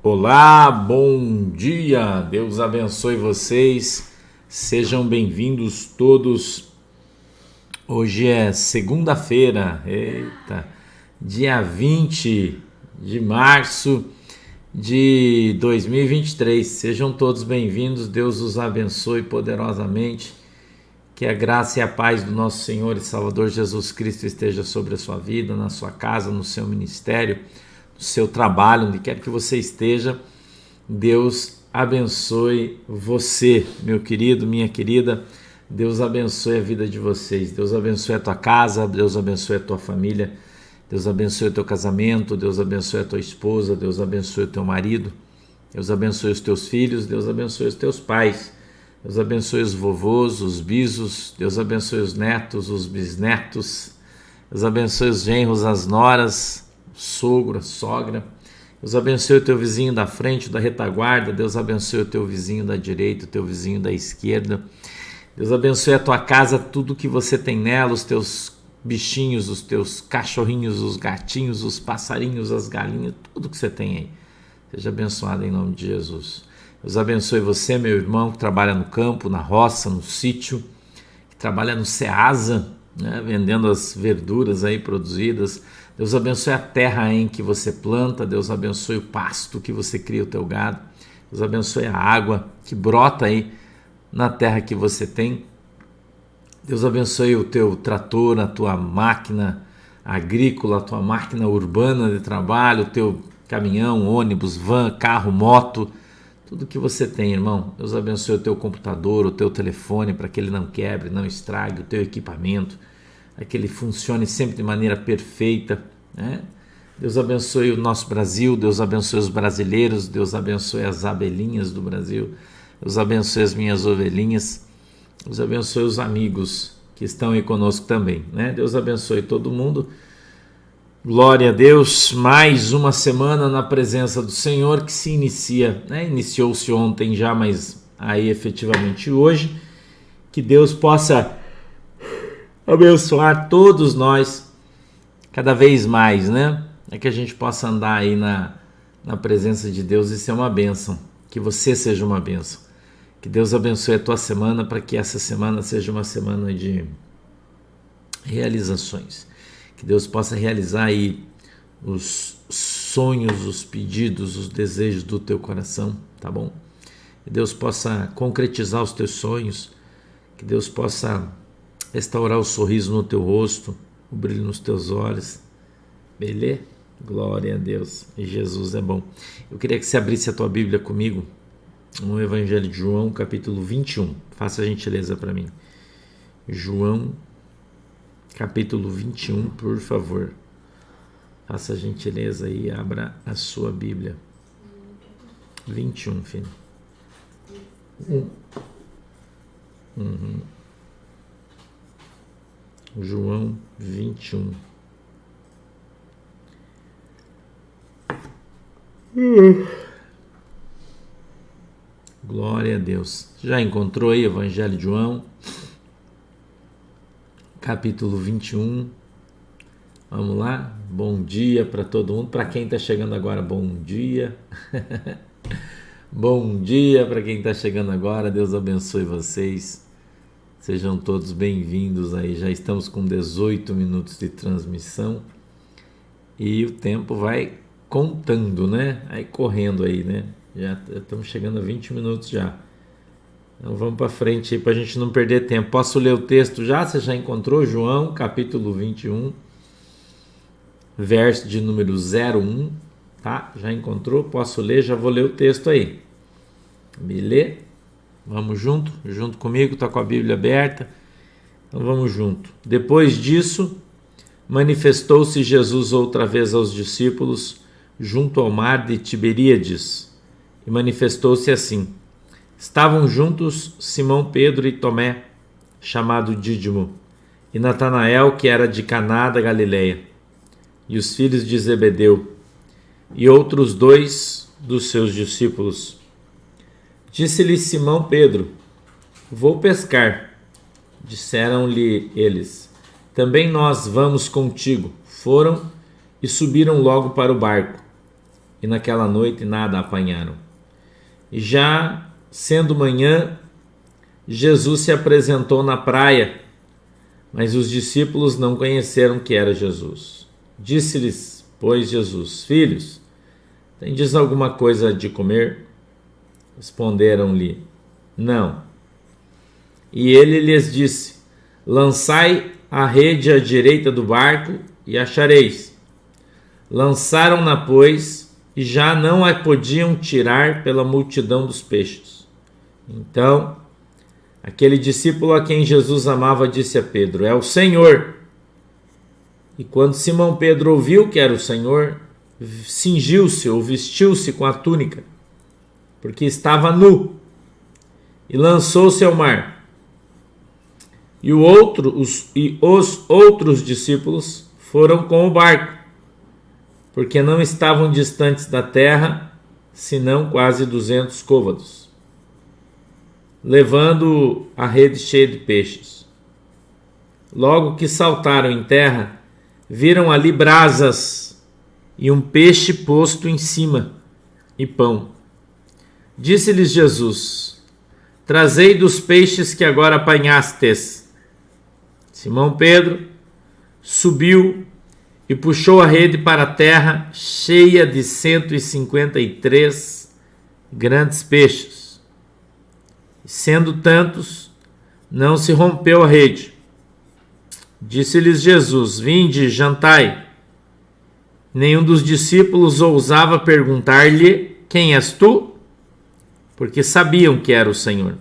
Olá, bom dia, Deus abençoe vocês, sejam bem-vindos todos. Hoje é segunda-feira, dia 20 de março de 2023. Sejam todos bem-vindos, Deus os abençoe poderosamente, que a graça e a paz do nosso Senhor e Salvador Jesus Cristo esteja sobre a sua vida, na sua casa, no seu ministério, no seu trabalho, onde quer que você esteja. Deus abençoe você, meu querido, minha querida. Deus abençoe a vida de vocês. Deus abençoe a tua casa, Deus abençoe a tua família, Deus abençoe o teu casamento, Deus abençoe a tua esposa, Deus abençoe o teu marido, Deus abençoe os teus filhos, Deus abençoe os teus pais, Deus abençoe os vovôs, os bisos, Deus abençoe os netos, os bisnetos, Deus abençoe os genros, as noras, o sogro, a sogra. Deus abençoe o teu vizinho da frente, da retaguarda. Deus abençoe o teu vizinho da direita, o teu vizinho da esquerda. Deus abençoe a tua casa, tudo que você tem nela, os teus bichinhos, os teus cachorrinhos, os gatinhos, os passarinhos, as galinhas, tudo que você tem aí. Seja abençoado em nome de Jesus. Deus abençoe você, meu irmão, que trabalha no campo, na roça, no sítio, que trabalha no Ceasa, né, vendendo as verduras aí produzidas. Deus abençoe a terra em que você planta, Deus abençoe o pasto que você cria o teu gado, Deus abençoe a água que brota aí na terra que você tem, Deus abençoe o teu trator, a tua máquina agrícola, a tua máquina urbana de trabalho, o teu caminhão, ônibus, van, carro, moto, tudo que você tem, irmão. Deus abençoe o teu computador, o teu telefone, para que ele não quebre, não estrague, o teu equipamento, para que ele funcione sempre de maneira perfeita, né? Deus abençoe o nosso Brasil, Deus abençoe os brasileiros, Deus abençoe as abelhinhas do Brasil, Deus abençoe as minhas ovelhinhas, Deus abençoe os amigos que estão aí conosco também, né? Deus abençoe todo mundo. Glória a Deus, mais uma semana na presença do Senhor que se inicia, né? Iniciou-se ontem já, mas aí efetivamente hoje. Que Deus possa abençoar todos nós cada vez mais, né? É que a gente possa andar aí na presença de Deus e ser uma bênção. Que você seja uma bênção. Que Deus abençoe a tua semana para que essa semana seja uma semana de realizações. Que Deus possa realizar aí os sonhos, os pedidos, os desejos do teu coração, tá bom? Que Deus possa concretizar os teus sonhos. Que Deus possa restaurar o sorriso no teu rosto, o brilho nos teus olhos. Beleza? Glória a Deus. E Jesus é bom. Eu queria que você abrisse a tua Bíblia comigo no Evangelho de João, capítulo 21. Faça a gentileza para mim. João, capítulo 21, por favor. Faça a gentileza e abra a sua Bíblia. 21, filho. João 21. Glória a Deus. Já encontrou aí o Evangelho de João, capítulo 21. Vamos lá? Bom dia para todo mundo. Para quem está chegando agora, bom dia. Bom dia para quem está chegando agora. Deus abençoe vocês. Sejam todos bem-vindos aí. Já estamos com 18 minutos de transmissão e o tempo vai contando, né? Aí correndo aí, né? Já estamos chegando a 20 minutos já. Então vamos para frente aí para a gente não perder tempo. Posso ler o texto já? Você já encontrou? João, capítulo 21, verso de número 01, tá? Já encontrou? Posso ler? Já vou ler o texto aí. Beleza? Vamos junto comigo, tá com a Bíblia aberta. Então vamos junto. Depois disso, manifestou-se Jesus outra vez aos discípulos junto ao mar de Tiberíades e manifestou-se assim. Estavam juntos Simão Pedro e Tomé, chamado Dídimo, e Natanael, que era de Caná da Galileia, e os filhos de Zebedeu, e outros dois dos seus discípulos. Disse-lhe Simão Pedro: vou pescar. Disseram-lhe eles: também nós vamos contigo. Foram e subiram logo para o barco, e naquela noite nada apanharam. E já sendo manhã, Jesus se apresentou na praia, mas os discípulos não conheceram que era Jesus. Disse-lhes, pois, Jesus: Filhos, tendes alguma coisa de comer? Responderam-lhe: Não. E ele lhes disse: Lançai a rede à direita do barco e achareis. Lançaram-na, pois, e já não a podiam tirar pela multidão dos peixes. Então, aquele discípulo a quem Jesus amava disse a Pedro: É o Senhor. E quando Simão Pedro ouviu que era o Senhor, cingiu-se ou vestiu-se com a túnica, porque estava nu, e lançou-se ao mar. E os outros discípulos foram com o barco, porque não estavam distantes da terra, senão quase 200 côvados, levando a rede cheia de peixes. Logo que saltaram em terra, viram ali brasas e um peixe posto em cima, e pão. Disse-lhes Jesus: Trazei dos peixes que agora apanhastes. Simão Pedro subiu e puxou a rede para a terra, cheia de 153 grandes peixes. Sendo tantos, não se rompeu a rede. Disse-lhes Jesus: Vinde, jantai. Nenhum dos discípulos ousava perguntar-lhe: Quem és tu? Porque sabiam que era o Senhor.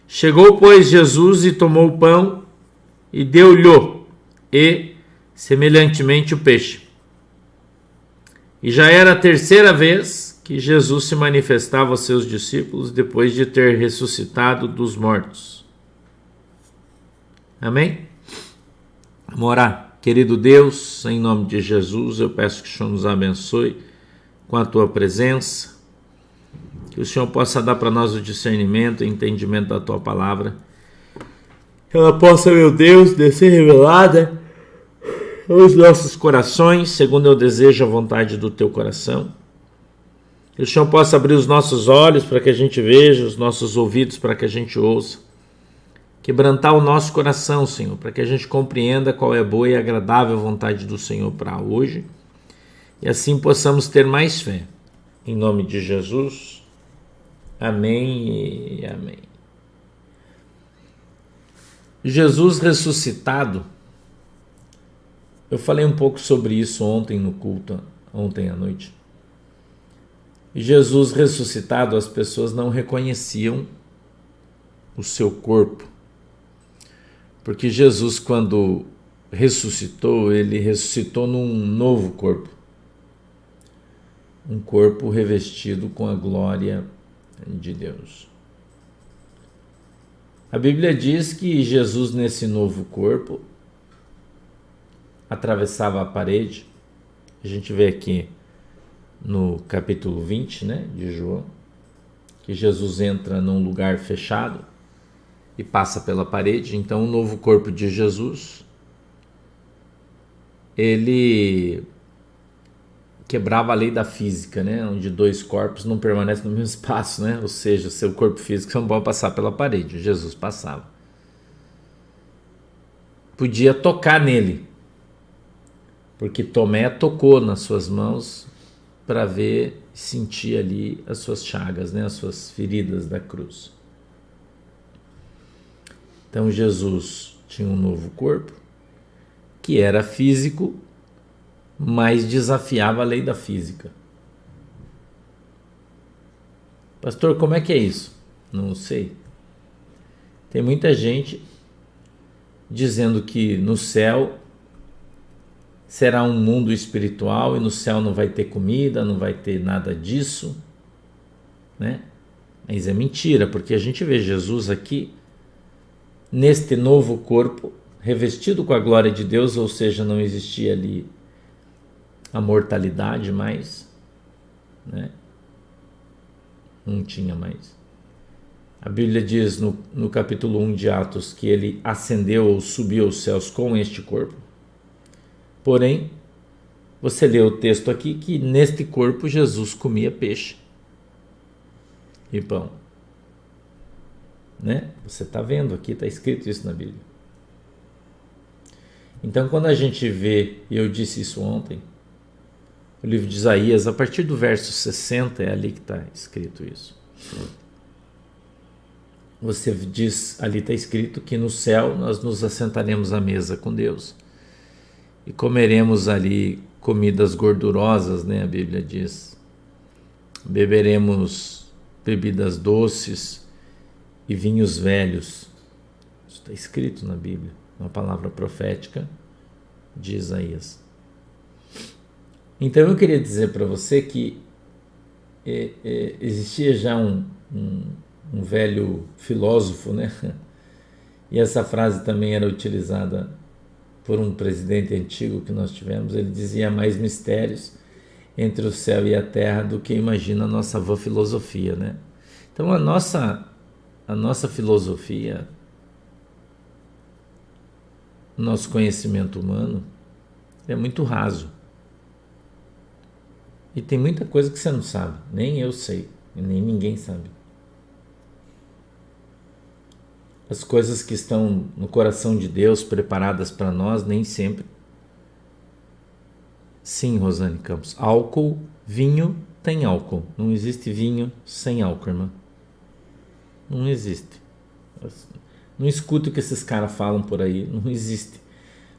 Chegou, pois, Jesus e tomou o pão e deu-lhe, e, semelhantemente, o peixe. E já era a terceira vez que Jesus se manifestava aos seus discípulos depois de ter ressuscitado dos mortos. Amém? Vamos orar. Querido Deus, em nome de Jesus, eu peço que o Senhor nos abençoe com a tua presença, que o Senhor possa dar para nós o discernimento e entendimento da tua palavra, que ela possa, meu Deus, descer revelada aos nossos corações, segundo eu desejo a vontade do teu coração. Que o Senhor possa abrir os nossos olhos para que a gente veja, os nossos ouvidos para que a gente ouça. Quebrantar o nosso coração, Senhor, para que a gente compreenda qual é a boa e agradável vontade do Senhor para hoje. E assim possamos ter mais fé. Em nome de Jesus. Amém e amém. Jesus ressuscitado. Eu falei um pouco sobre isso ontem no culto, ontem à noite. Jesus ressuscitado, as pessoas não reconheciam o seu corpo. Porque Jesus, quando ressuscitou, ele ressuscitou num novo corpo. Um corpo revestido com a glória de Deus. A Bíblia diz que Jesus, nesse novo corpo, atravessava a parede. A gente vê aqui no capítulo 20, de João, que Jesus entra num lugar fechado e passa pela parede. Então o novo corpo de Jesus, ele quebrava a lei da física, onde dois corpos não permanecem no mesmo espaço, ou seja, seu corpo físico não pode passar pela parede. Jesus passava. Podia tocar nele, porque Tomé tocou nas suas mãos para ver e sentir ali as suas chagas, as suas feridas da cruz. Então Jesus tinha um novo corpo, que era físico, mas desafiava a lei da física. Pastor, como é que é isso? Não sei. Tem muita gente dizendo que no céu será um mundo espiritual e no céu não vai ter comida, não vai ter nada disso, Mas é mentira, porque a gente vê Jesus aqui neste novo corpo, revestido com a glória de Deus, ou seja, não existia ali a mortalidade mais, Não tinha mais. A Bíblia diz no capítulo 1 de Atos que ele ascendeu ou subiu aos céus com este corpo. Porém, Você lê o texto aqui que neste corpo Jesus comia peixe e pão. Né? Você está vendo aqui, está escrito isso na Bíblia. Então, quando a gente vê, e eu disse isso ontem, o livro de Isaías, a partir do verso 60, é ali que está escrito isso. Você diz, ali está escrito que no céu nós nos assentaremos à mesa com Deus e comeremos ali comidas gordurosas, né? A Bíblia diz. Beberemos bebidas doces e vinhos velhos. Isso está escrito na Bíblia, uma palavra profética de Isaías. Então eu queria dizer para você que existia já um velho filósofo, né? E essa frase também era utilizada por um presidente antigo que nós tivemos. Ele dizia: mais mistérios entre o céu e a terra do que imagina a nossa vã filosofia, né? Então a nossa filosofia, nosso conhecimento humano é muito raso. E tem muita coisa que você não sabe, nem eu sei, e nem ninguém sabe. As coisas que estão no coração de Deus preparadas para nós, nem sempre. Sim, Rosane Campos, álcool, vinho tem álcool. Não existe vinho sem álcool, irmã. Não existe. Não escuta o que esses caras falam por aí, não existe.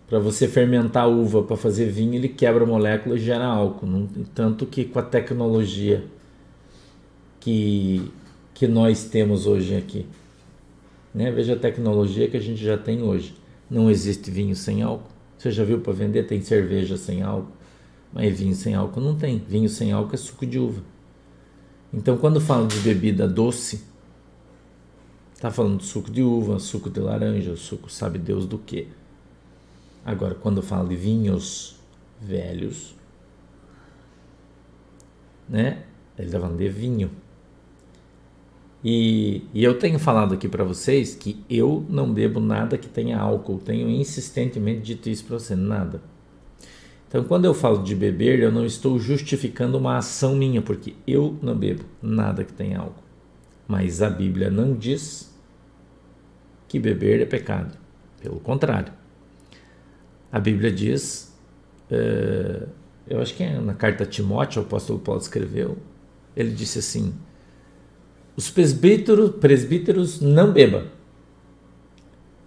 Para você fermentar a uva para fazer vinho, ele quebra a molécula e gera álcool. Não, tanto que com a tecnologia que nós temos hoje aqui, né? Veja a tecnologia que a gente já tem hoje. Não existe vinho sem álcool. Você já viu para vender? Tem cerveja sem álcool, mas vinho sem álcool não tem. Vinho sem álcool é suco de uva. Então, quando fala de bebida doce, está falando de suco de uva, suco de laranja, suco sabe Deus do que. Agora, quando fala de vinhos velhos, né? Ele está falando de vinho. E eu tenho falado aqui para vocês que eu não bebo nada que tenha álcool. Tenho insistentemente dito isso para você, nada. Então, quando eu falo de beber, eu não estou justificando uma ação minha, porque eu não bebo nada que tenha álcool. Mas a Bíblia não diz que beber é pecado. Pelo contrário. A Bíblia diz, eu acho que é na carta a Timóteo, o apóstolo Paulo escreveu, ele disse assim: os presbíteros não bebam,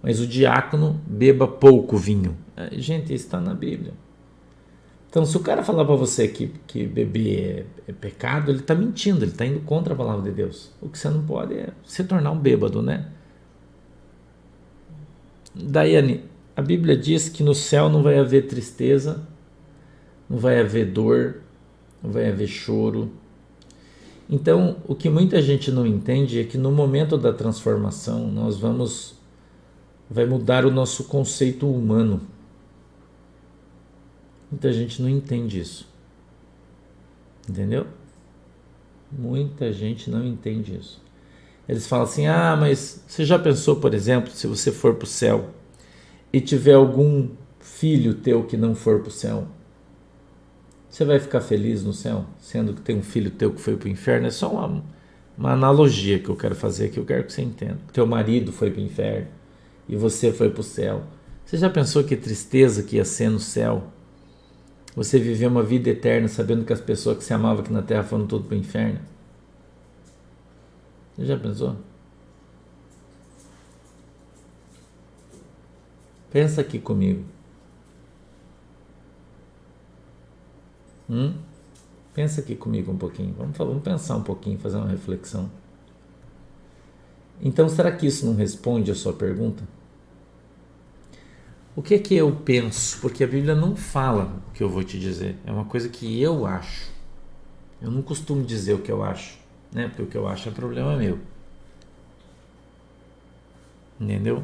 mas o diácono beba pouco vinho. Gente, isso está na Bíblia. Então, se o cara falar para você que beber é pecado, ele está mentindo, ele está indo contra a palavra de Deus. O que você não pode é se tornar um bêbado, né? Daiane, a Bíblia diz que no céu não vai haver tristeza, não vai haver dor, não vai haver choro. Então, o que muita gente não entende é que no momento da transformação vai mudar o nosso conceito humano. Muita gente não entende isso. Entendeu? Muita gente não entende isso. Eles falam assim: mas você já pensou, por exemplo, se você for para o céu e tiver algum filho teu que não for para o céu, você vai ficar feliz no céu, sendo que tem um filho teu que foi para o inferno? É só uma analogia que eu quero fazer, que eu quero que você entenda. Teu marido foi para o inferno e você foi para o céu. Você já pensou que tristeza que ia ser no céu? Você viver uma vida eterna sabendo que as pessoas que você amava aqui na terra foram todas para o inferno? Você já pensou? Pensa aqui comigo. Pensa aqui comigo um pouquinho. Vamos pensar um pouquinho, fazer uma reflexão. Então, será que isso não responde a sua pergunta? O que é que eu penso? Porque a Bíblia não fala o que eu vou te dizer. É uma coisa que eu acho. Eu não costumo dizer o que eu acho, né? Porque o que eu acho é problema meu. Entendeu?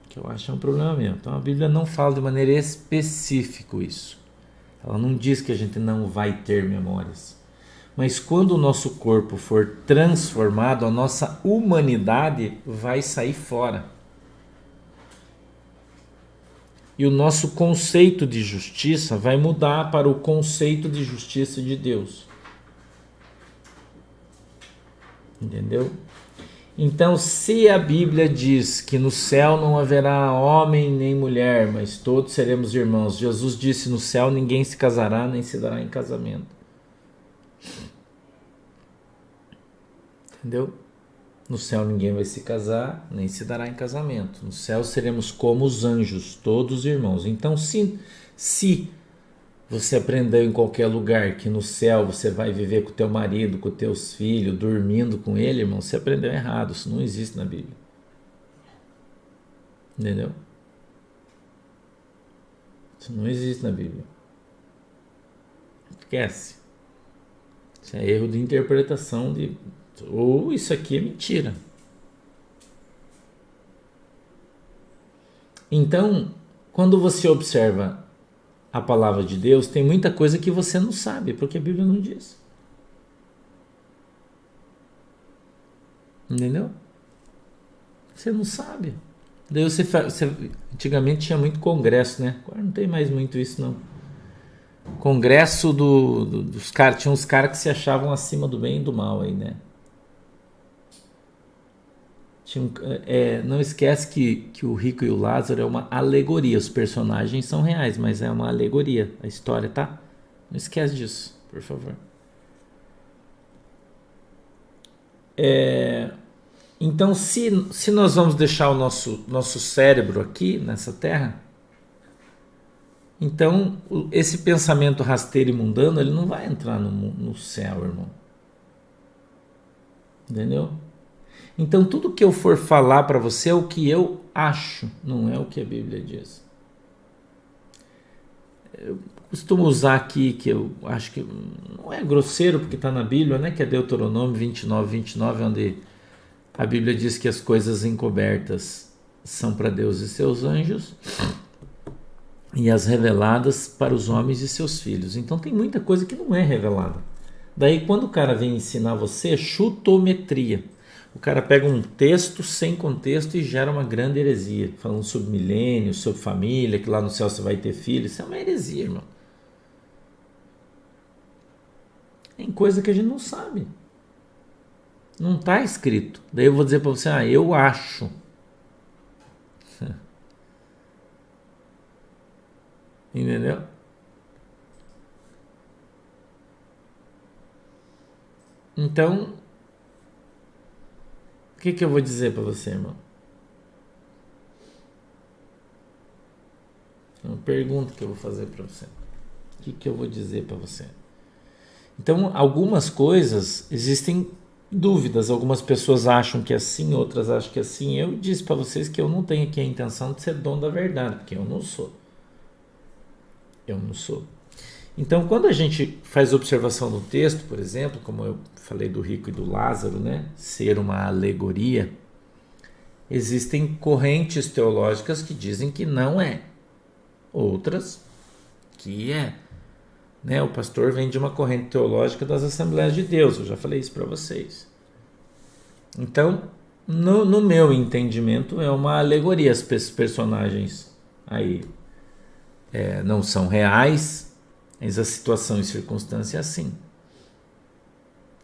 O que eu acho é um problema meu. Então a Bíblia não fala de maneira específica isso. Ela não diz que a gente não vai ter memórias. Mas quando o nosso corpo for transformado, a nossa humanidade vai sair fora. E o nosso conceito de justiça vai mudar para o conceito de justiça de Deus. Entendeu? Então, se a Bíblia diz que no céu não haverá homem nem mulher, mas todos seremos irmãos, Jesus disse: no céu ninguém se casará nem se dará em casamento. Entendeu? No céu ninguém vai se casar nem se dará em casamento. No céu seremos como os anjos, todos irmãos. Então, se você aprendeu em qualquer lugar que no céu você vai viver com o teu marido, com os teus filhos, dormindo com ele, irmão, você aprendeu errado. Isso não existe na Bíblia. Entendeu? Isso não existe na Bíblia. Esquece. Isso é erro de interpretação ou isso aqui é mentira. Então, quando você observa a palavra de Deus, tem muita coisa que você não sabe, porque a Bíblia não diz. Entendeu? Você não sabe. Daí antigamente tinha muito congresso, né? Agora não tem mais muito isso, não. Congresso dos caras. Tinha uns caras que se achavam acima do bem e do mal aí, né? Não esquece que o rico e o Lázaro é uma alegoria. Os personagens são reais, mas é uma alegoria a história, tá? Não esquece disso, por favor. Então, se nós vamos deixar o nosso cérebro aqui nessa terra, então esse pensamento rasteiro e mundano ele não vai entrar no céu, irmão. Entendeu? Então, tudo que eu for falar para você é o que eu acho, não é o que a Bíblia diz. Eu costumo usar aqui, que eu acho que não é grosseiro, porque está na Bíblia, né? Que é Deuteronômio 29, onde a Bíblia diz que as coisas encobertas são para Deus e seus anjos, e as reveladas para os homens e seus filhos. Então, tem muita coisa que não é revelada. Daí, quando o cara vem ensinar você, é chutometria. O cara pega um texto sem contexto e gera uma grande heresia, falando sobre milênio, sobre família, que lá no céu você vai ter filhos. Isso é uma heresia, irmão. Tem coisa que a gente não sabe. Não está escrito. Daí eu vou dizer para você, eu acho. Entendeu? Então, o que eu vou dizer para você, irmão? É uma pergunta que eu vou fazer para você. O que eu vou dizer para você? Então, algumas coisas existem dúvidas. Algumas pessoas acham que é assim, outras acham que é assim. Eu disse para vocês que eu não tenho aqui a intenção de ser dono da verdade, porque eu não sou. Eu não sou. Então, quando a gente faz observação no texto, por exemplo, como eu falei do rico e do Lázaro, né, ser uma alegoria, existem correntes teológicas que dizem que não é, outras que é. Né? O pastor vem de uma corrente teológica das Assembleias de Deus, eu já falei isso para vocês. Então, no meu entendimento, é uma alegoria. Os personagens aí não são reais, mas a situação e circunstância é assim.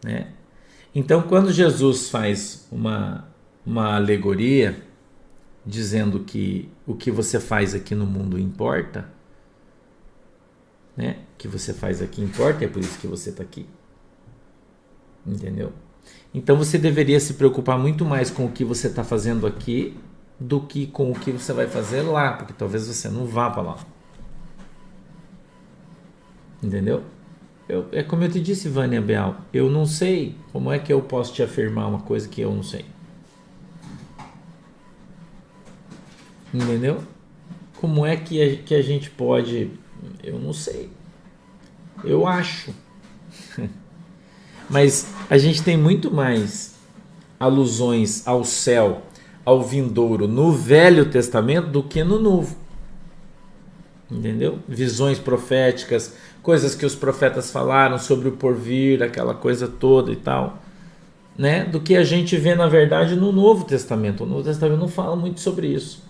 Né? Então, quando Jesus faz uma alegoria, dizendo que o que você faz aqui no mundo importa, né? O que você faz aqui importa, é por isso que você está aqui. Entendeu? Então, você deveria se preocupar muito mais com o que você está fazendo aqui do que com o que você vai fazer lá, porque talvez você não vá para lá. Entendeu? É como eu te disse, Vânia Beal, eu não sei como é que eu posso te afirmar uma coisa que eu não sei. Entendeu? Como é que a gente pode... Eu não sei. Eu acho. Mas a gente tem muito mais alusões ao céu, ao vindouro no Velho Testamento do que no Novo. Entendeu? Visões proféticas, coisas que os profetas falaram sobre o porvir, aquela coisa toda e tal, né? Do que a gente vê, na verdade, no Novo Testamento. O Novo Testamento não fala muito sobre isso.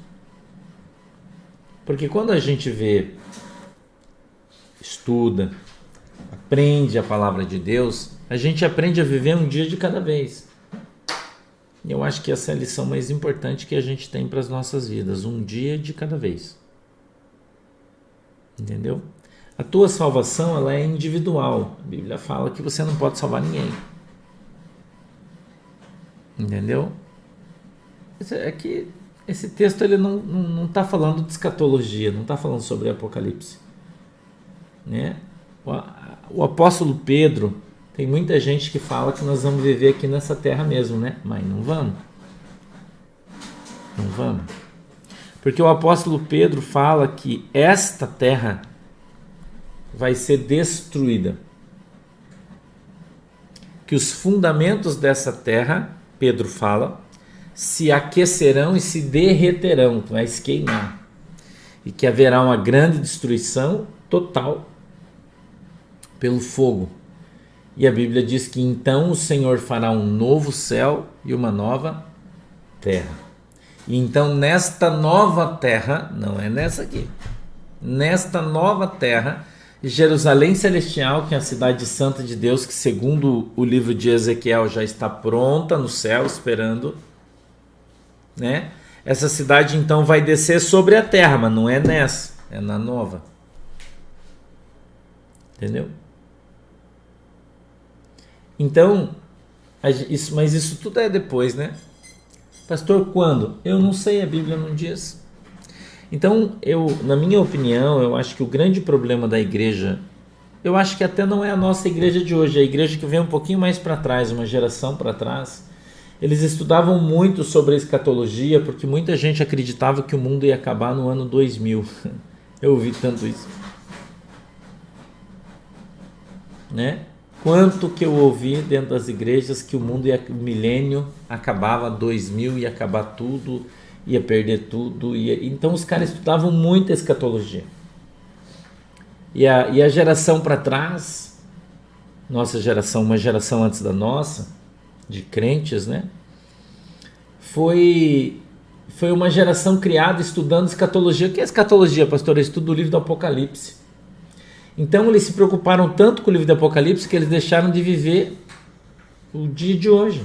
Porque quando a gente vê, estuda, aprende a palavra de Deus, a gente aprende a viver um dia de cada vez. E eu acho que essa é a lição mais importante que a gente tem para as nossas vidas, um dia de cada vez. Entendeu? A tua salvação, ela é individual. A Bíblia fala que você não pode salvar ninguém. Entendeu? É que esse texto ele não está falando de escatologia, não está falando sobre Apocalipse. Né? O apóstolo Pedro, tem muita gente que fala que nós vamos viver aqui nessa terra mesmo, né? Mas não vamos. Não vamos. Porque o apóstolo Pedro fala que esta terra vai ser destruída. Que os fundamentos dessa terra, Pedro fala, se aquecerão e se derreterão, vai se queimar. E que haverá uma grande destruição total pelo fogo. E a Bíblia diz que então o Senhor fará um novo céu e uma nova terra. E então nesta nova terra, não é nessa aqui, nesta nova terra, Jerusalém Celestial, que é a cidade santa de Deus, que segundo o livro de Ezequiel já está pronta no céu, esperando, né? Essa cidade então vai descer sobre a terra, mas não é nessa, é na nova. Entendeu? Então, mas isso tudo é depois, né? Pastor, quando? Eu não sei, a Bíblia não diz. Então, na minha opinião, eu acho que o grande problema da igreja, eu acho que até não é a nossa igreja de hoje, a igreja que vem um pouquinho mais para trás, uma geração para trás, eles estudavam muito sobre a escatologia, porque muita gente acreditava que o mundo ia acabar no ano 2000. Eu ouvi tanto isso. Né? Quanto que eu ouvi dentro das igrejas que o mundo o milênio acabava 2000, ia acabar tudo, ia perder tudo. Então os caras estudavam muito a escatologia. E a geração para trás, nossa geração, uma geração antes da nossa, de crentes, né? Foi uma geração criada estudando escatologia. O que é escatologia, pastor? Eu estudo o livro do Apocalipse. Então eles se preocuparam tanto com o livro do Apocalipse que eles deixaram de viver o dia de hoje.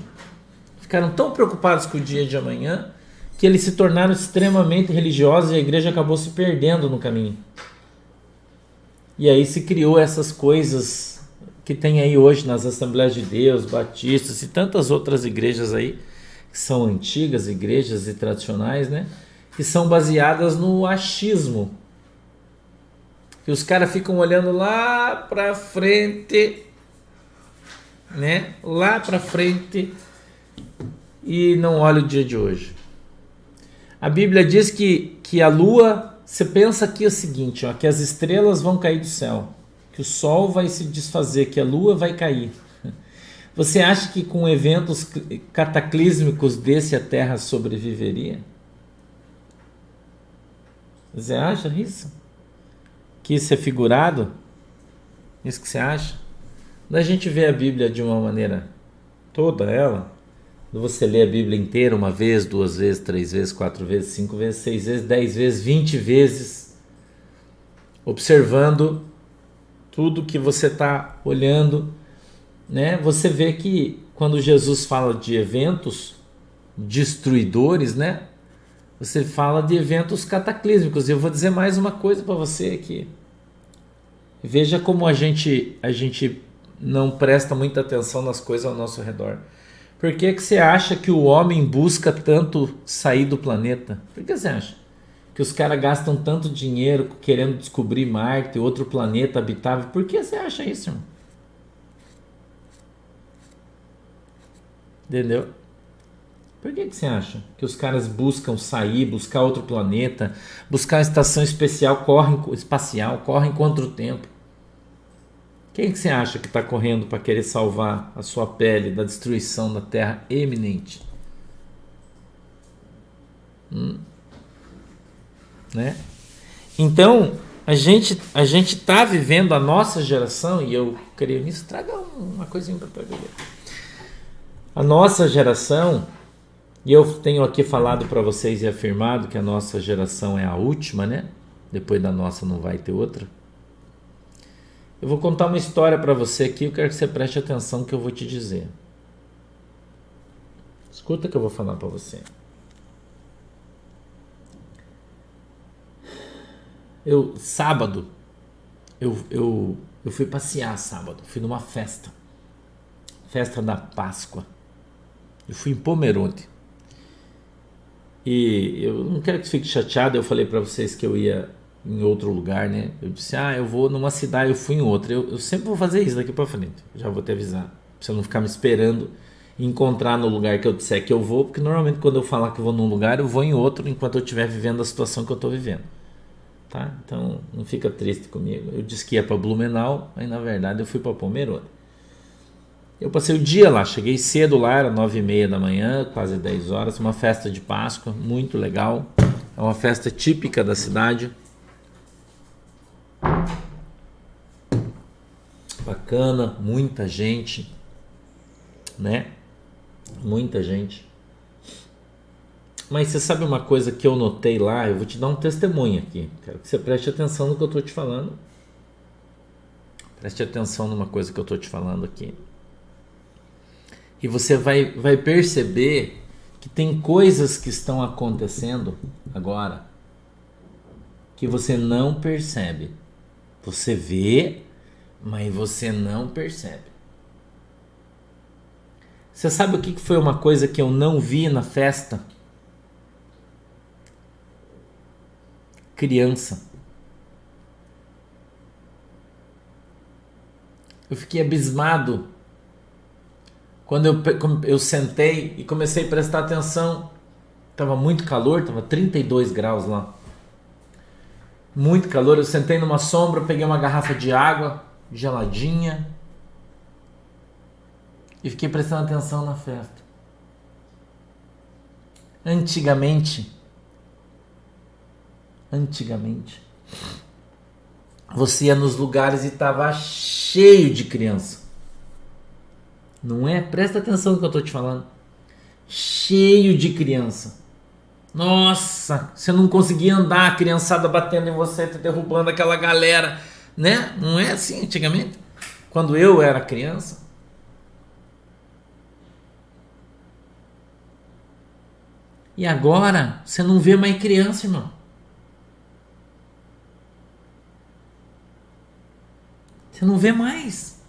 Ficaram tão preocupados com o dia de amanhã que eles se tornaram extremamente religiosos e a igreja acabou se perdendo no caminho. E aí se criou essas coisas que tem aí hoje nas Assembleias de Deus, Batistas e tantas outras igrejas aí, que são antigas igrejas e tradicionais, né? Que são baseadas no achismo. Que os caras ficam olhando lá para frente, né? Lá para frente e não olha o dia de hoje. A Bíblia diz que a lua, você pensa aqui o seguinte, ó, que as estrelas vão cair do céu, que o sol vai se desfazer, que a lua vai cair. Você acha que com eventos cataclísmicos desse a Terra sobreviveria? Você acha isso? Que isso é figurado? Isso que você acha? Quando a gente vê a Bíblia de uma maneira toda ela, quando você lê a Bíblia inteira uma vez, 2 vezes, 3 vezes, 4 vezes, 5 vezes, 6 vezes, 10 vezes, 20 vezes, observando tudo que você está olhando, né? Você vê que quando Jesus fala de eventos destruidores, né? Você fala de eventos cataclísmicos. Eu vou dizer mais uma coisa para você aqui. Veja como a gente não presta muita atenção nas coisas ao nosso redor. Por que você acha que o homem busca tanto sair do planeta? Por que você acha que os caras gastam tanto dinheiro querendo descobrir Marte, outro planeta habitável? Por que você acha isso, irmão? Entendeu? Por que você acha que os caras buscam sair, buscar outro planeta, buscar uma estação espacial, correm contra o tempo? Quem que você acha que está correndo para querer salvar a sua pele da destruição da Terra eminente? Né? Então, a gente está vivendo a nossa geração, e eu creio nisso, traga uma coisinha para beber. A nossa geração... E eu tenho aqui falado para vocês e afirmado que a nossa geração é a última, né? depois da nossa não vai ter outra. Eu vou contar uma história para você aqui, eu quero que você preste atenção no que eu vou te dizer. Escuta o que eu vou falar para você. Sábado, eu fui passear sábado, fui numa festa da Páscoa. Eu fui em Pomerode. E eu não quero que você fique chateado, eu falei para vocês que eu ia em outro lugar, né? Eu disse, eu vou numa cidade, eu fui em outra. Eu sempre vou fazer isso daqui para frente, já vou te avisar. Pra você não ficar me esperando encontrar no lugar que eu disser que eu vou, porque normalmente quando eu falar que eu vou num lugar, eu vou em outro enquanto eu estiver vivendo a situação que eu estou vivendo. Tá? Então não fica triste comigo. Eu disse que ia para Blumenau, mas na verdade eu fui para Pomerode. Eu passei o dia lá, cheguei cedo lá, era 9h30 da manhã, quase 10 horas, uma festa de Páscoa, muito legal. É uma festa típica da cidade. Bacana, muita gente, né? Muita gente. Mas você sabe uma coisa que eu notei lá? Eu vou te dar um testemunho aqui. Quero que você preste atenção no que eu estou te falando. Preste atenção numa coisa que eu estou te falando aqui. E você vai perceber que tem coisas que estão acontecendo agora que você não percebe. Você vê, mas você não percebe. Você sabe o que foi uma coisa que eu não vi na festa? Criança. Eu fiquei abismado quando eu sentei e comecei a prestar atenção. Tava muito calor, tava 32 graus lá. Muito calor, eu sentei numa sombra, peguei uma garrafa de água geladinha e fiquei prestando atenção na festa. Antigamente, você ia nos lugares e tava cheio de criança. Não é? Presta atenção no que eu tô te falando. Cheio de criança. Nossa, você não conseguia andar, a criançada batendo em você, derrubando aquela galera, né? Não é assim antigamente? Quando eu era criança. E agora, você não vê mais criança, irmão. Você não vê mais.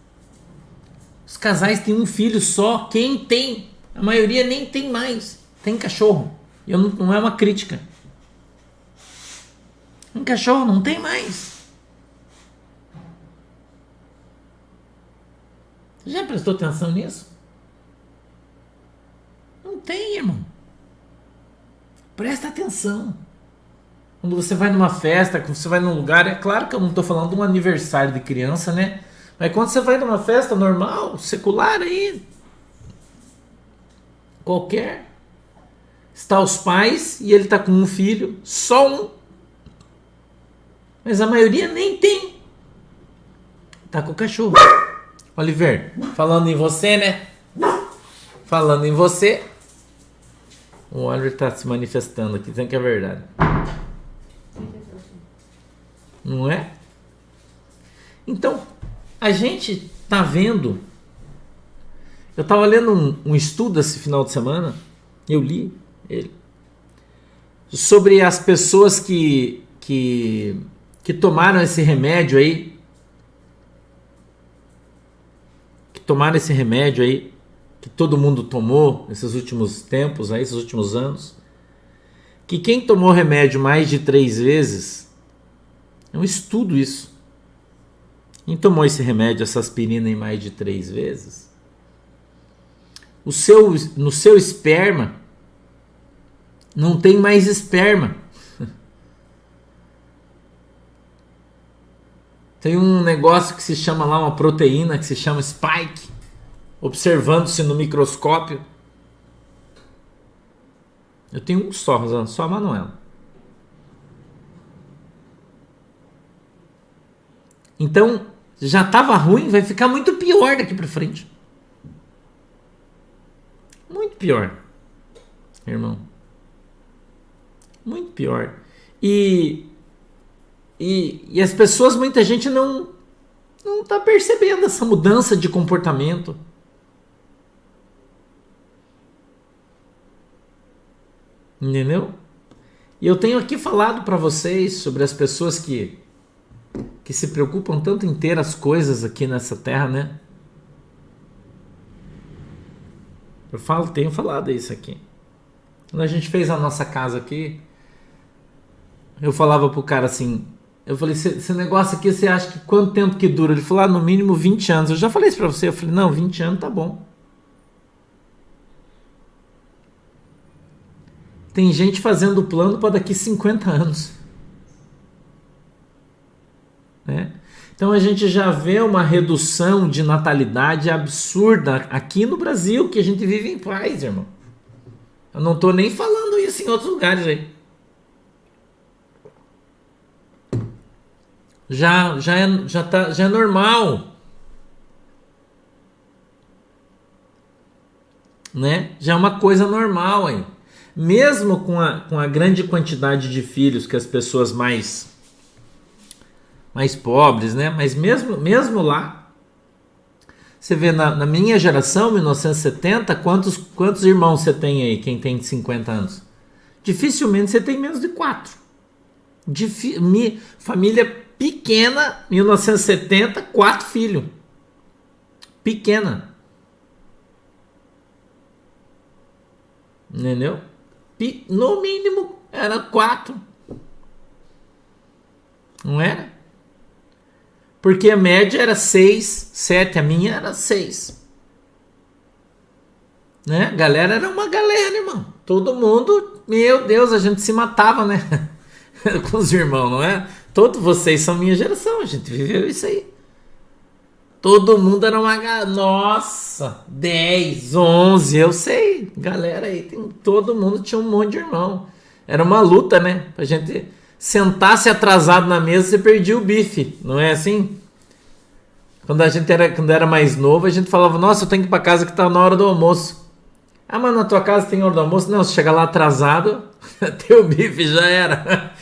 Os casais têm um filho só. Quem tem? A maioria nem tem mais. Tem cachorro. Não é uma crítica. Um cachorro não tem mais. Você já prestou atenção nisso? Não tem, irmão. Presta atenção. Quando você vai numa festa, quando você vai num lugar, é claro que eu não estou falando de um aniversário de criança, né? Mas quando você vai numa festa normal, secular aí, qualquer, está os pais e ele está com um filho, só um. Mas a maioria nem tem. Tá com o cachorro. Oliver, falando em você, né? Falando em você. O Oliver está se manifestando aqui, dizendo que é verdade. Não é? Então, a gente tá vendo. Eu tava lendo um estudo esse final de semana. Eu li ele. Sobre as pessoas que tomaram esse remédio aí. Que tomaram esse remédio aí. Que todo mundo tomou nesses últimos tempos, aí, esses últimos anos. Que quem tomou remédio mais de 3 vezes. É um estudo isso. Quem tomou esse remédio, essa aspirina, em mais de 3 vezes, no seu esperma não tem mais esperma. Tem um negócio que se chama lá, uma proteína que se chama spike, observando-se no microscópio. Eu tenho um só, Rosana, só a Manuela. Então, já estava ruim, vai ficar muito pior daqui para frente. Muito pior, irmão. Muito pior. E E as pessoas, muita gente não está percebendo essa mudança de comportamento. Entendeu? E eu tenho aqui falado para vocês sobre as pessoas que se preocupam tanto em ter as coisas aqui nessa terra, né? Tenho falado isso aqui. Quando a gente fez a nossa casa aqui, eu falava pro cara assim, eu falei, esse negócio aqui, você acha que quanto tempo que dura? Ele falou, no mínimo 20 anos. Eu já falei isso pra você. Eu falei, não, 20 anos tá bom. Tem gente fazendo plano para daqui 50 anos. Né? Então a gente já vê uma redução de natalidade absurda aqui no Brasil, que a gente vive em paz, irmão. Eu não tô nem falando isso em outros lugares aí. Já é normal. Né? Já é uma coisa normal aí. Mesmo com a grande quantidade de filhos que as pessoas mais pobres, né? Mas mesmo lá, você vê na minha geração, 1970, quantos irmãos você tem aí, quem tem 50 anos? Dificilmente você tem menos de 4. Família pequena, 1970, 4 filhos. Pequena. Entendeu? No mínimo era 4. Não era? Porque a média era 6, 7, a minha era 6. Né? A galera era uma galera, irmão. Todo mundo, meu Deus, a gente se matava, né? Com os irmãos, não é? Todos vocês são minha geração, a gente viveu isso aí. Todo mundo era uma galera. Nossa, 10, 11, eu sei. Galera aí, todo mundo tinha um monte de irmão. Era uma luta, né? Pra gente sentasse atrasado na mesa, você perdia o bife. Não é assim? Quando era mais novo, a gente falava, nossa, eu tenho que ir pra casa que tá na hora do almoço. Ah, mas na tua casa tem hora do almoço? Não, se chegar lá atrasado, teu bife já era.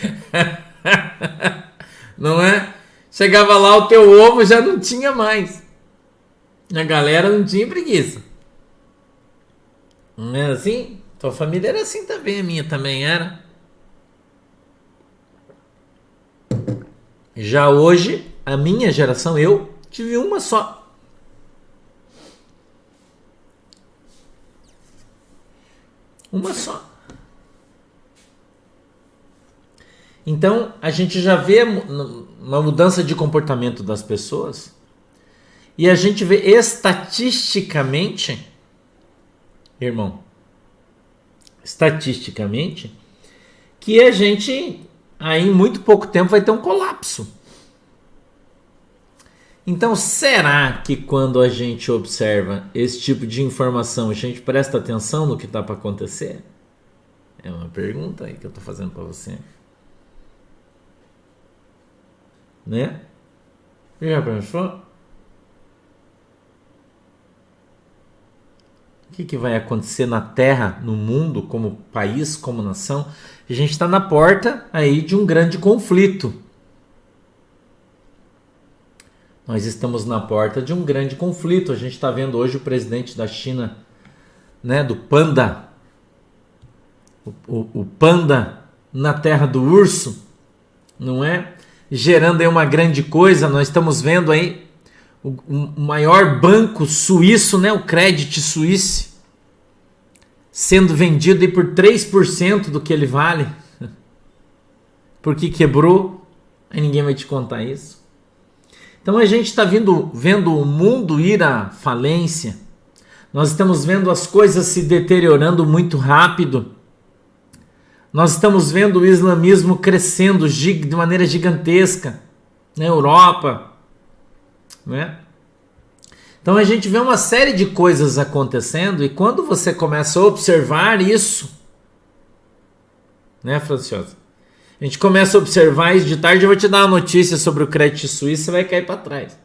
Não é? Chegava lá, o teu ovo já não tinha mais. A galera não tinha preguiça. Não é assim? Tua família era assim também, a minha também era. Já hoje, a minha geração, eu tive uma só. Uma só. Então, a gente já vê uma mudança de comportamento das pessoas e a gente vê estatisticamente, irmão, que a gente aí em muito pouco tempo vai ter um colapso. Então, será que quando a gente observa esse tipo de informação, a gente presta atenção no que está para acontecer? É uma pergunta aí que eu estou fazendo para você. Né? Já pensou? O que vai acontecer na Terra, no mundo, como país, como nação? A gente está na porta aí de um grande conflito. Nós estamos na porta de um grande conflito. A gente está vendo hoje o presidente da China, né, do panda, o panda na terra do urso, não é? Gerando aí uma grande coisa. Nós estamos vendo aí o maior banco suíço, né, o Credit Suisse, sendo vendido aí por 3% do que ele vale, porque quebrou. Aí ninguém vai te contar isso. Então a gente está vendo o mundo ir à falência. Nós estamos vendo as coisas se deteriorando muito rápido. Nós estamos vendo o islamismo crescendo de maneira gigantesca na Europa, né? Então a gente vê uma série de coisas acontecendo, e quando você começa a observar isso, né, Franciosa? A gente começa a observar isso. De tarde eu vou te dar uma notícia sobre o Credit Suisse, você vai cair para trás.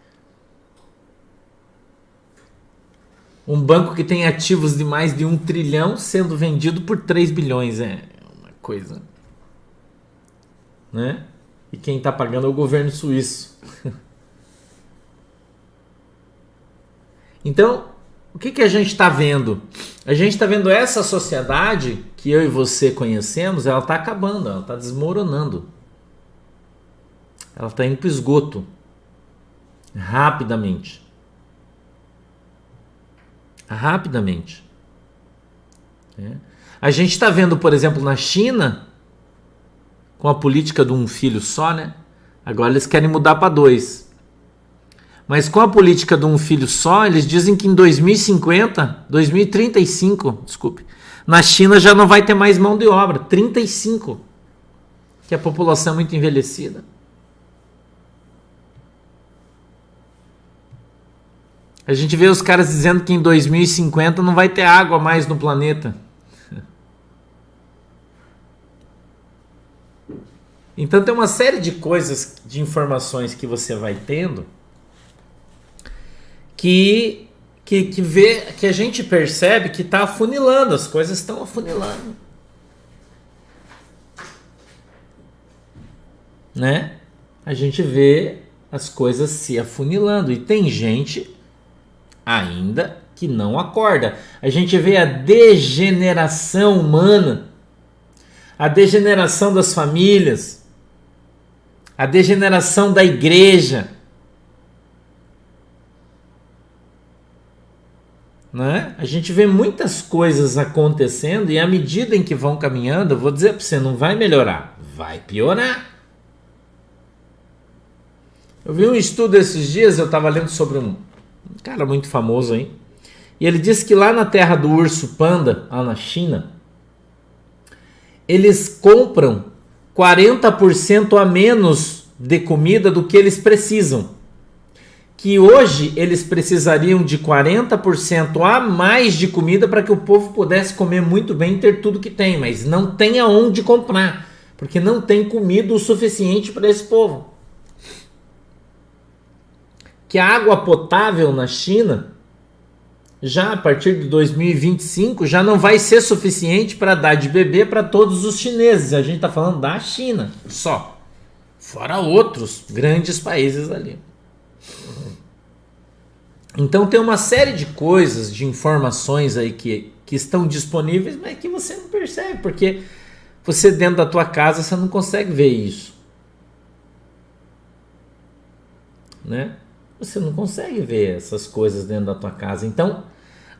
Um banco que tem ativos de mais de 1 trilhão sendo vendido por 3 bilhões. É uma coisa, né? E quem está pagando é o governo suíço. Então, o que a gente está vendo? A gente está vendo essa sociedade que eu e você conhecemos, ela está acabando, ela está desmoronando. Ela está indo para o esgoto. Rapidamente. Rapidamente. A gente está vendo, por exemplo, na China, com a política de um filho só, né? Agora eles querem mudar para 2. Mas com a política de um filho só, eles dizem que em 2035, desculpe, na China já não vai ter mais mão de obra. 35. Que a população é muito envelhecida. A gente vê os caras dizendo que em 2050 não vai ter água mais no planeta. Então tem uma série de coisas, de informações que você vai tendo que a gente percebe que está afunilando, as coisas estão afunilando. Né? A gente vê as coisas se afunilando e tem gente ainda que não acorda. A gente vê a degeneração humana, a degeneração das famílias, a degeneração da igreja. Né? A gente vê muitas coisas acontecendo e à medida em que vão caminhando, eu vou dizer para você, não vai melhorar, vai piorar. Eu vi um estudo esses dias, eu estava lendo sobre um cara muito famoso aí, e ele disse que lá na terra do urso panda, lá na China, eles compram 40% a menos de comida do que eles precisam. Que hoje eles precisariam de 40% a mais de comida para que o povo pudesse comer muito bem e ter tudo que tem, mas não tem aonde comprar, porque não tem comida o suficiente para esse povo. Que a água potável na China, já a partir de 2025, já não vai ser suficiente para dar de beber para todos os chineses. A gente está falando da China só, fora outros grandes países ali. Então tem uma série de coisas, de informações aí que estão disponíveis, mas que você não percebe, porque você dentro da tua casa você não consegue ver isso. Né? Você não consegue ver essas coisas dentro da tua casa. Então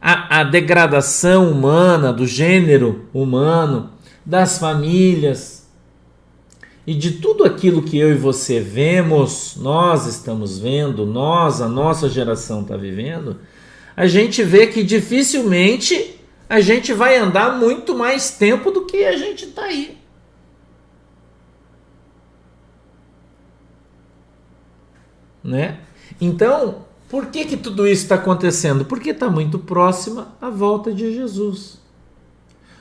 a degradação humana, do gênero humano, das famílias e de tudo aquilo que eu e você vemos, nós estamos vendo, a nossa geração está vivendo, a gente vê que dificilmente a gente vai andar muito mais tempo do que a gente está aí. Né? Então, por que tudo isso está acontecendo? Porque está muito próxima a volta de Jesus.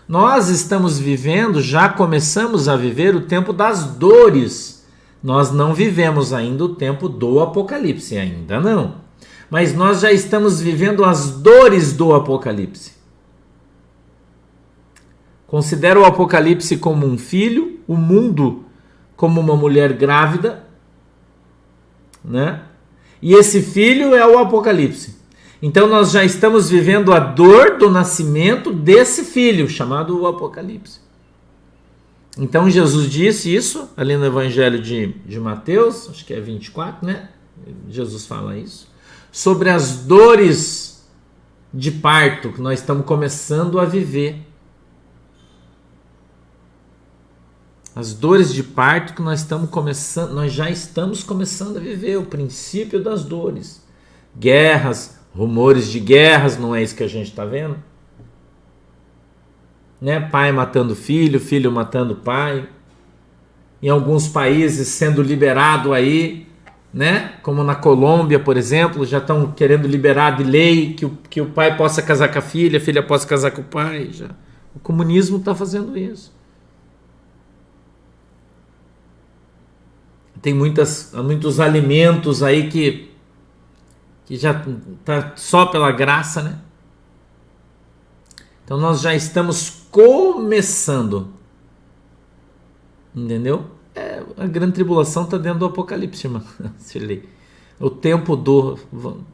Nós estamos vivendo, já começamos a viver o tempo das dores. Nós não vivemos ainda o tempo do Apocalipse, ainda não. Mas nós já estamos vivendo as dores do Apocalipse. Considera o Apocalipse como um filho, o mundo como uma mulher grávida, né? E esse filho é o Apocalipse. Então nós já estamos vivendo a dor do nascimento desse filho, chamado o Apocalipse. Então Jesus disse isso ali no Evangelho de Mateus, acho que é 24, né? Jesus fala isso. Sobre as dores de parto que nós estamos começando a viver. As dores de parto que nós já estamos começando a viver, o princípio das dores. Guerras, rumores de guerras, não é isso que a gente está vendo? Né? Pai matando filho, filho matando pai. Em alguns países sendo liberado aí, né? Como na Colômbia, por exemplo, já estão querendo liberar de lei que o pai possa casar com a filha possa casar com o pai. Já. O comunismo está fazendo isso. Tem muitos alimentos aí que já está só pela graça, né? Então nós já estamos começando. Entendeu? a grande tribulação está dentro do Apocalipse, irmão. O tempo do,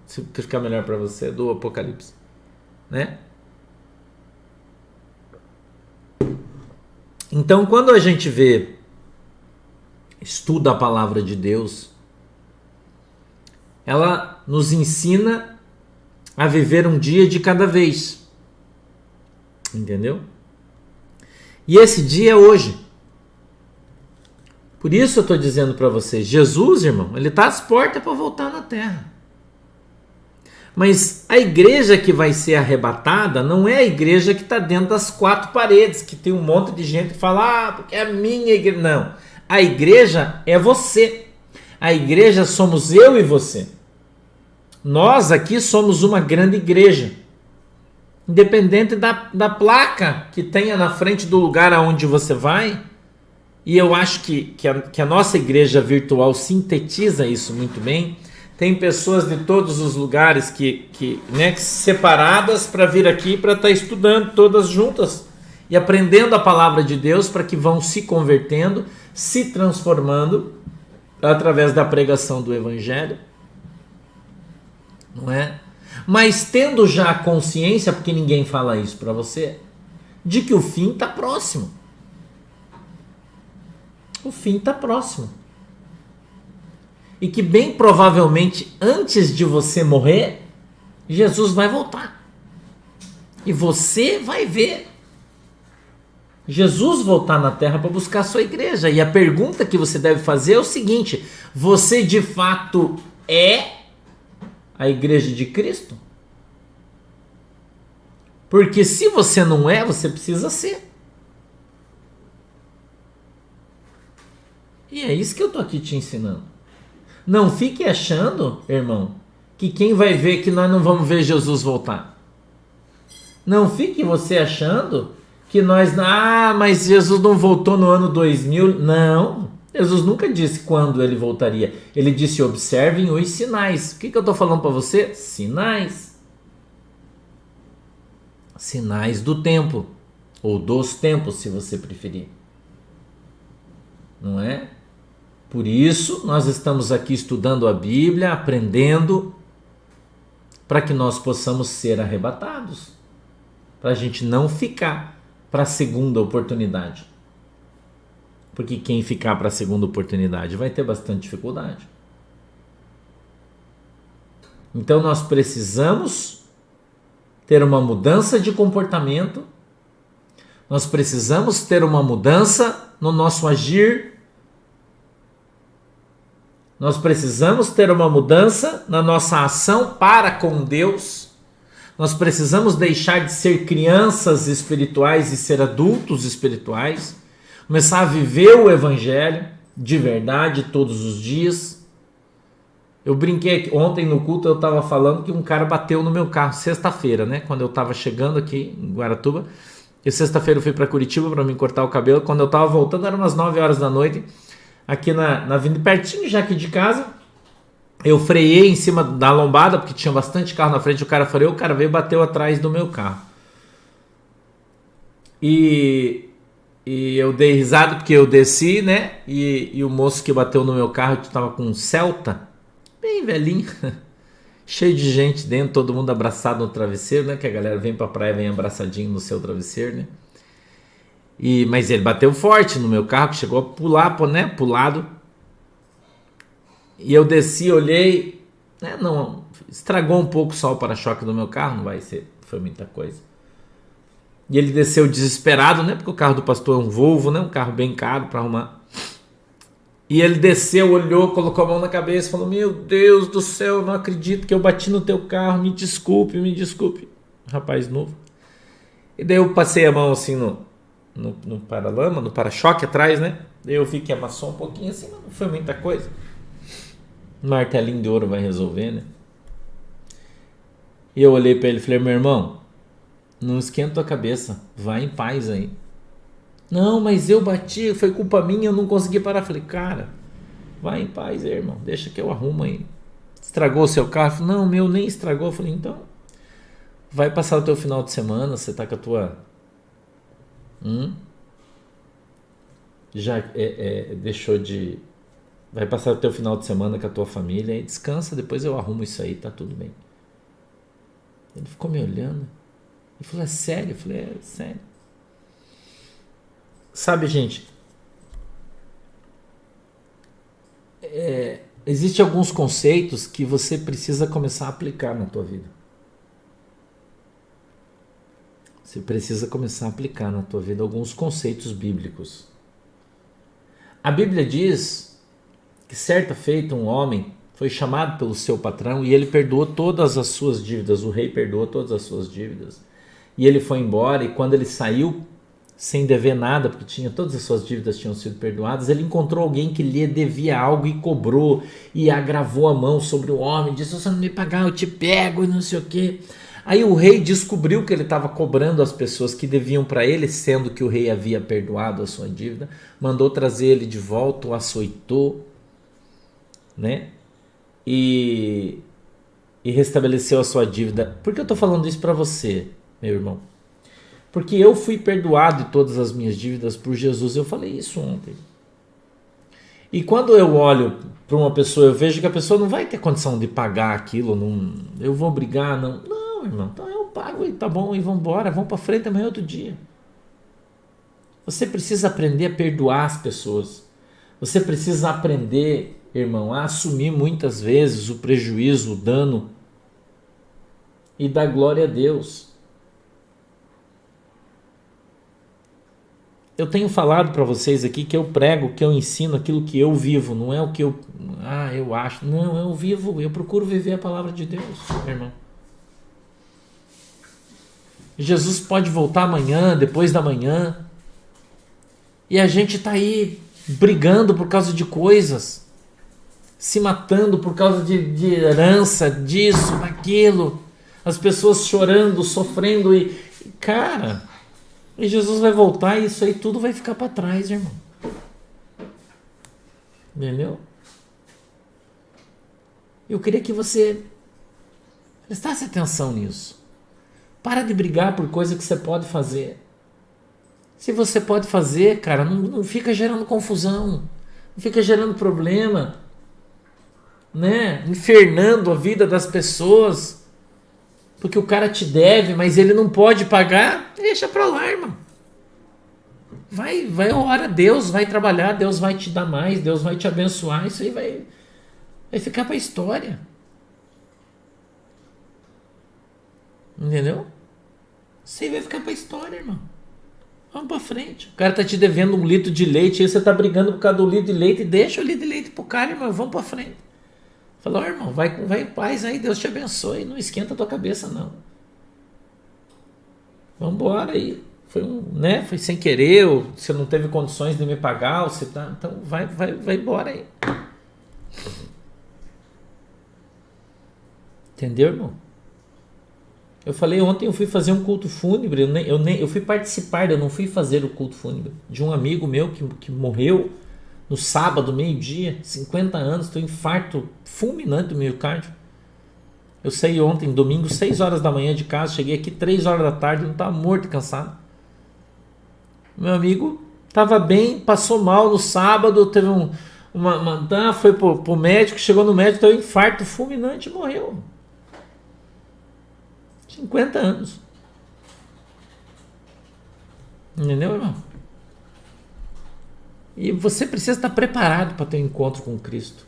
se ficar melhor para você, do Apocalipse, né? Então, quando a gente estuda a palavra de Deus, ela nos ensina a viver um dia de cada vez. Entendeu? E esse dia é hoje. Por isso eu estou dizendo para vocês, Jesus, irmão, ele está às portas para voltar na terra. Mas a igreja que vai ser arrebatada não é a igreja que está dentro das quatro paredes, que tem um monte de gente que fala, porque é a minha igreja. Não. A igreja é você. A igreja somos eu e você. Nós aqui somos uma grande igreja. Independente da placa que tenha na frente do lugar aonde você vai. E eu acho que a nossa igreja virtual sintetiza isso muito bem. Tem pessoas de todos os lugares que separadas para vir aqui para estar estudando todas juntas e aprendendo a palavra de Deus, para que vão se convertendo, se transformando através da pregação do Evangelho, não é? Mas tendo já a consciência, porque ninguém fala isso para você, de que o fim está próximo. O fim está próximo. E que bem provavelmente antes de você morrer, Jesus vai voltar. E você vai ver Jesus voltar na terra para buscar a sua igreja. E a pergunta que você deve fazer é o seguinte: você de fato é a igreja de Cristo? Porque se você não é, você precisa ser. E é isso que eu estou aqui te ensinando. Não fique achando, irmão, que quem vai ver que nós não vamos ver Jesus voltar. Não fique você achando que nós... mas Jesus não voltou no ano 2000. Não, Jesus nunca disse quando ele voltaria. Ele disse, observem os sinais. O que eu estou falando para você? Sinais. Sinais do tempo. Ou dos tempos, se você preferir. Não é? Por isso, nós estamos aqui estudando a Bíblia, aprendendo, para que nós possamos ser arrebatados. Para a gente não ficar para a segunda oportunidade. Porque quem ficar para a segunda oportunidade vai ter bastante dificuldade. Então nós precisamos ter uma mudança de comportamento, nós precisamos ter uma mudança no nosso agir, nós precisamos ter uma mudança na nossa ação para com Deus. Nós precisamos deixar de ser crianças espirituais e ser adultos espirituais. Começar a viver o Evangelho de verdade todos os dias. Eu brinquei ontem no culto, eu estava falando que um cara bateu no meu carro, sexta-feira, né? Quando eu estava chegando aqui em Guaratuba. E sexta-feira eu fui para Curitiba para me cortar o cabelo. Quando eu estava voltando, eram umas 9 horas da noite. Aqui na vinda pertinho já aqui de casa, eu freiei em cima da lombada, porque tinha bastante carro na frente, o cara freou, o cara veio e bateu atrás do meu carro. E eu dei risada porque eu desci, né? E o moço que bateu no meu carro, que estava com um Celta, bem velhinho, cheio de gente dentro, todo mundo abraçado no travesseiro, né? Que a galera vem pra praia, vem abraçadinho no seu travesseiro, né? Mas ele bateu forte no meu carro, que chegou a pular, né, pro lado. E eu desci, olhei, né, não, estragou um pouco só o para-choque do meu carro, não vai ser, foi muita coisa. E ele desceu desesperado, né, porque o carro do pastor é um Volvo, né, um carro bem caro para arrumar. E ele desceu, olhou, colocou a mão na cabeça e falou, meu Deus do céu, eu não acredito que eu bati no teu carro, me desculpe. Rapaz novo. E daí eu passei a mão assim no para-lama, no para-choque atrás, né? Eu vi que amassou um pouquinho assim, mas não foi muita coisa. Um martelinho de ouro vai resolver, né? E eu olhei para ele e falei, meu irmão, não esquenta tua cabeça, vai em paz aí. Não, mas eu bati, foi culpa minha, eu não consegui parar. Falei, cara, vai em paz aí, irmão, deixa que eu arrumo aí. Estragou o seu carro? Falei, não, meu nem estragou. Eu falei, então, vai passar o teu final de semana, você tá com a tua... já deixou de... Vai passar o teu final de semana com a tua família e descansa, depois eu arrumo isso aí, tá tudo bem. Ele ficou me olhando e falou, é sério? Eu falei, é sério. Sabe, gente, existem alguns conceitos que você precisa começar a aplicar na tua vida. Você precisa começar a aplicar na tua vida alguns conceitos bíblicos. A Bíblia diz que certa feita um homem foi chamado pelo seu patrão e ele perdoou todas as suas dívidas. O rei perdoou todas as suas dívidas. E ele foi embora, e quando ele saiu sem dever nada, porque todas as suas dívidas tinham sido perdoadas, ele encontrou alguém que lhe devia algo e cobrou, e agravou a mão sobre o homem, disse, se você não me pagar eu te pego e não sei o quê. Aí o rei descobriu que ele estava cobrando as pessoas que deviam para ele, sendo que o rei havia perdoado a sua dívida, mandou trazer ele de volta, o açoitou, né? E restabeleceu a sua dívida. Por que eu estou falando isso para você, meu irmão? Porque eu fui perdoado de todas as minhas dívidas por Jesus. Eu falei isso ontem. E quando eu olho para uma pessoa, eu vejo que a pessoa não vai ter condição de pagar aquilo. Não, eu vou brigar, não. Não, irmão. Então eu pago e tá bom, e vamos embora. Vamos para frente, amanhã é outro dia. Você precisa aprender a perdoar as pessoas. Você precisa aprender, irmão, a assumir muitas vezes o prejuízo, o dano e dar glória a Deus. Eu tenho falado para vocês aqui que eu prego, que eu ensino aquilo que eu vivo, não é o que eu acho. Não, eu vivo, eu procuro viver a palavra de Deus, irmão. Jesus pode voltar amanhã, depois da manhã, e a gente está aí brigando por causa de coisas, se matando por causa de herança, disso, daquilo, as pessoas chorando, sofrendo e cara... E Jesus vai voltar e isso aí tudo vai ficar para trás, irmão. Entendeu? Eu queria que você prestasse atenção nisso. Para de brigar por coisa que você pode fazer. Se você pode fazer, cara, não fica gerando confusão. Não fica gerando problema. Né? Infernando a vida das pessoas. Porque o cara te deve, mas ele não pode pagar, deixa pra lá, irmão. Vai orar a Deus, vai trabalhar, Deus vai te dar mais, Deus vai te abençoar, isso aí vai ficar pra história. Entendeu? Isso aí vai ficar pra história, irmão. Vamos pra frente. O cara tá te devendo 1 litro de leite, aí você tá brigando por causa do litro de leite, deixa o litro de leite pro cara, irmão, vamos pra frente. Falou, irmão, vai em paz aí, Deus te abençoe, não esquenta a tua cabeça não. Vamos embora aí. Foi sem querer, ou você não teve condições de me pagar, ou você tá, então vai embora aí. Entendeu, irmão? Eu falei ontem, eu fui fazer um culto fúnebre, eu fui participar, eu não fui fazer o culto fúnebre de um amigo meu que morreu no sábado, meio-dia, 50 anos, tem um infarto fulminante do miocárdio. Eu saí ontem, domingo, 6 horas da manhã de casa, cheguei aqui 3 horas da tarde, não estava morto e cansado. Meu amigo estava bem, passou mal no sábado, teve foi pro médico, chegou no médico, teve um infarto fulminante e morreu. 50 anos. Entendeu, irmão? E você precisa estar preparado para ter um encontro com Cristo.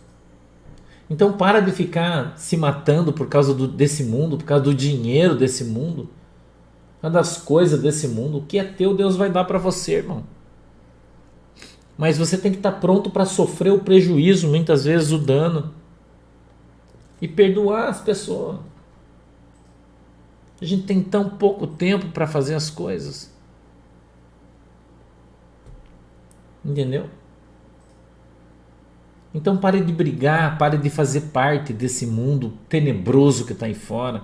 Então para de ficar se matando por causa desse mundo, por causa do dinheiro desse mundo, por causa das coisas desse mundo. O que é teu, Deus vai dar para você, irmão. Mas você tem que estar pronto para sofrer o prejuízo, muitas vezes o dano, e perdoar as pessoas. A gente tem tão pouco tempo para fazer as coisas. Entendeu? Então pare de brigar, pare de fazer parte desse mundo tenebroso que está aí fora,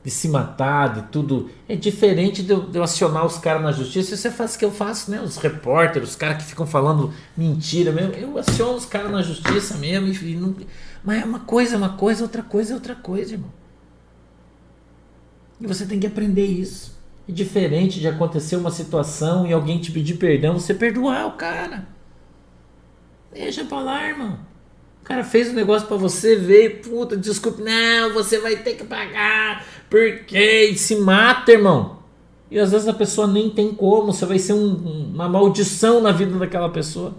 de se matar, de tudo. É diferente de eu acionar os caras na justiça. Você faz o que eu faço, né? Os repórteres, os caras que ficam falando mentira mesmo. Eu aciono os caras na justiça mesmo. Mas é uma coisa, outra coisa é outra coisa, irmão. E você tem que aprender isso. É diferente de acontecer uma situação e alguém te pedir perdão, você perdoar o cara. Deixa pra lá, irmão. O cara fez um negócio pra você, veio, puta, desculpe, não, você vai ter que pagar, porque se mata, irmão. E às vezes a pessoa nem tem como, você vai ser uma maldição na vida daquela pessoa.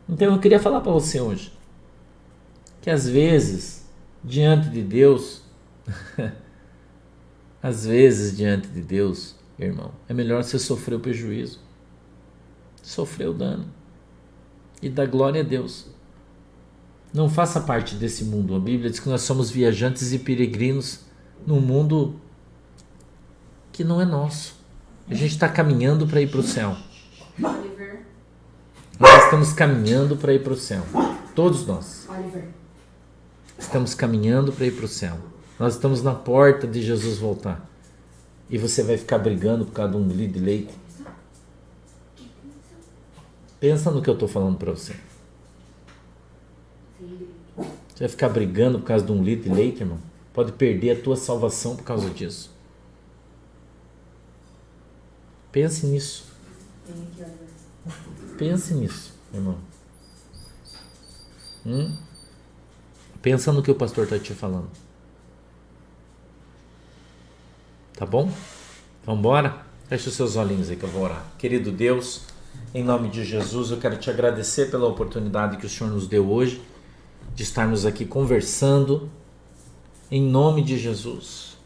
Então eu queria falar pra você hoje, que às vezes, diante de Deus, irmão, é melhor você sofrer o prejuízo, sofrer o dano e dar glória a Deus. Não faça parte desse mundo. A Bíblia diz que nós somos viajantes e peregrinos num mundo que não é nosso. A gente está caminhando para ir para o céu. Nós estamos caminhando para ir para o céu. Todos nós. Estamos caminhando para ir para o céu. Nós estamos na porta de Jesus voltar. E você vai ficar brigando por causa de um litro de leite? Pensa no que eu estou falando para você. Você vai ficar brigando por causa de um litro de leite, irmão? Pode perder a tua salvação por causa disso. Pense nisso. Pense nisso, irmão. Pensa no que o pastor está te falando. Tá bom? Vamos embora? Feche os seus olhinhos aí que eu vou orar. Querido Deus, em nome de Jesus, eu quero te agradecer pela oportunidade que o Senhor nos deu hoje de estarmos aqui conversando em nome de Jesus.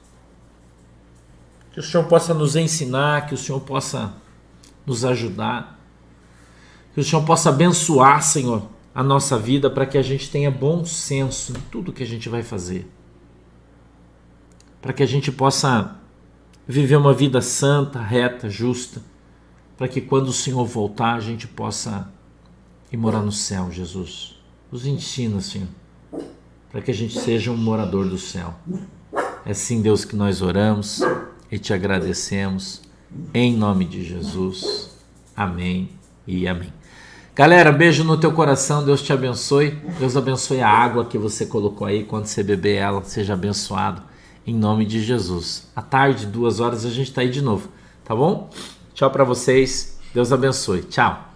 Que o Senhor possa nos ensinar, que o Senhor possa nos ajudar, que o Senhor possa abençoar, Senhor, a nossa vida para que a gente tenha bom senso em tudo que a gente vai fazer. Para que a gente possa viver uma vida santa, reta, justa, para que quando o Senhor voltar a gente possa ir morar no céu, Jesus. Nos ensina, Senhor, para que a gente seja um morador do céu. É assim, Deus, que nós oramos e te agradecemos, em nome de Jesus. Amém e amém. Galera, beijo no teu coração, Deus te abençoe. Deus abençoe a água que você colocou aí, quando você beber ela, seja abençoado, em nome de Jesus. À tarde, 2 horas, a gente está aí de novo, tá bom? Tchau para vocês, Deus abençoe, tchau.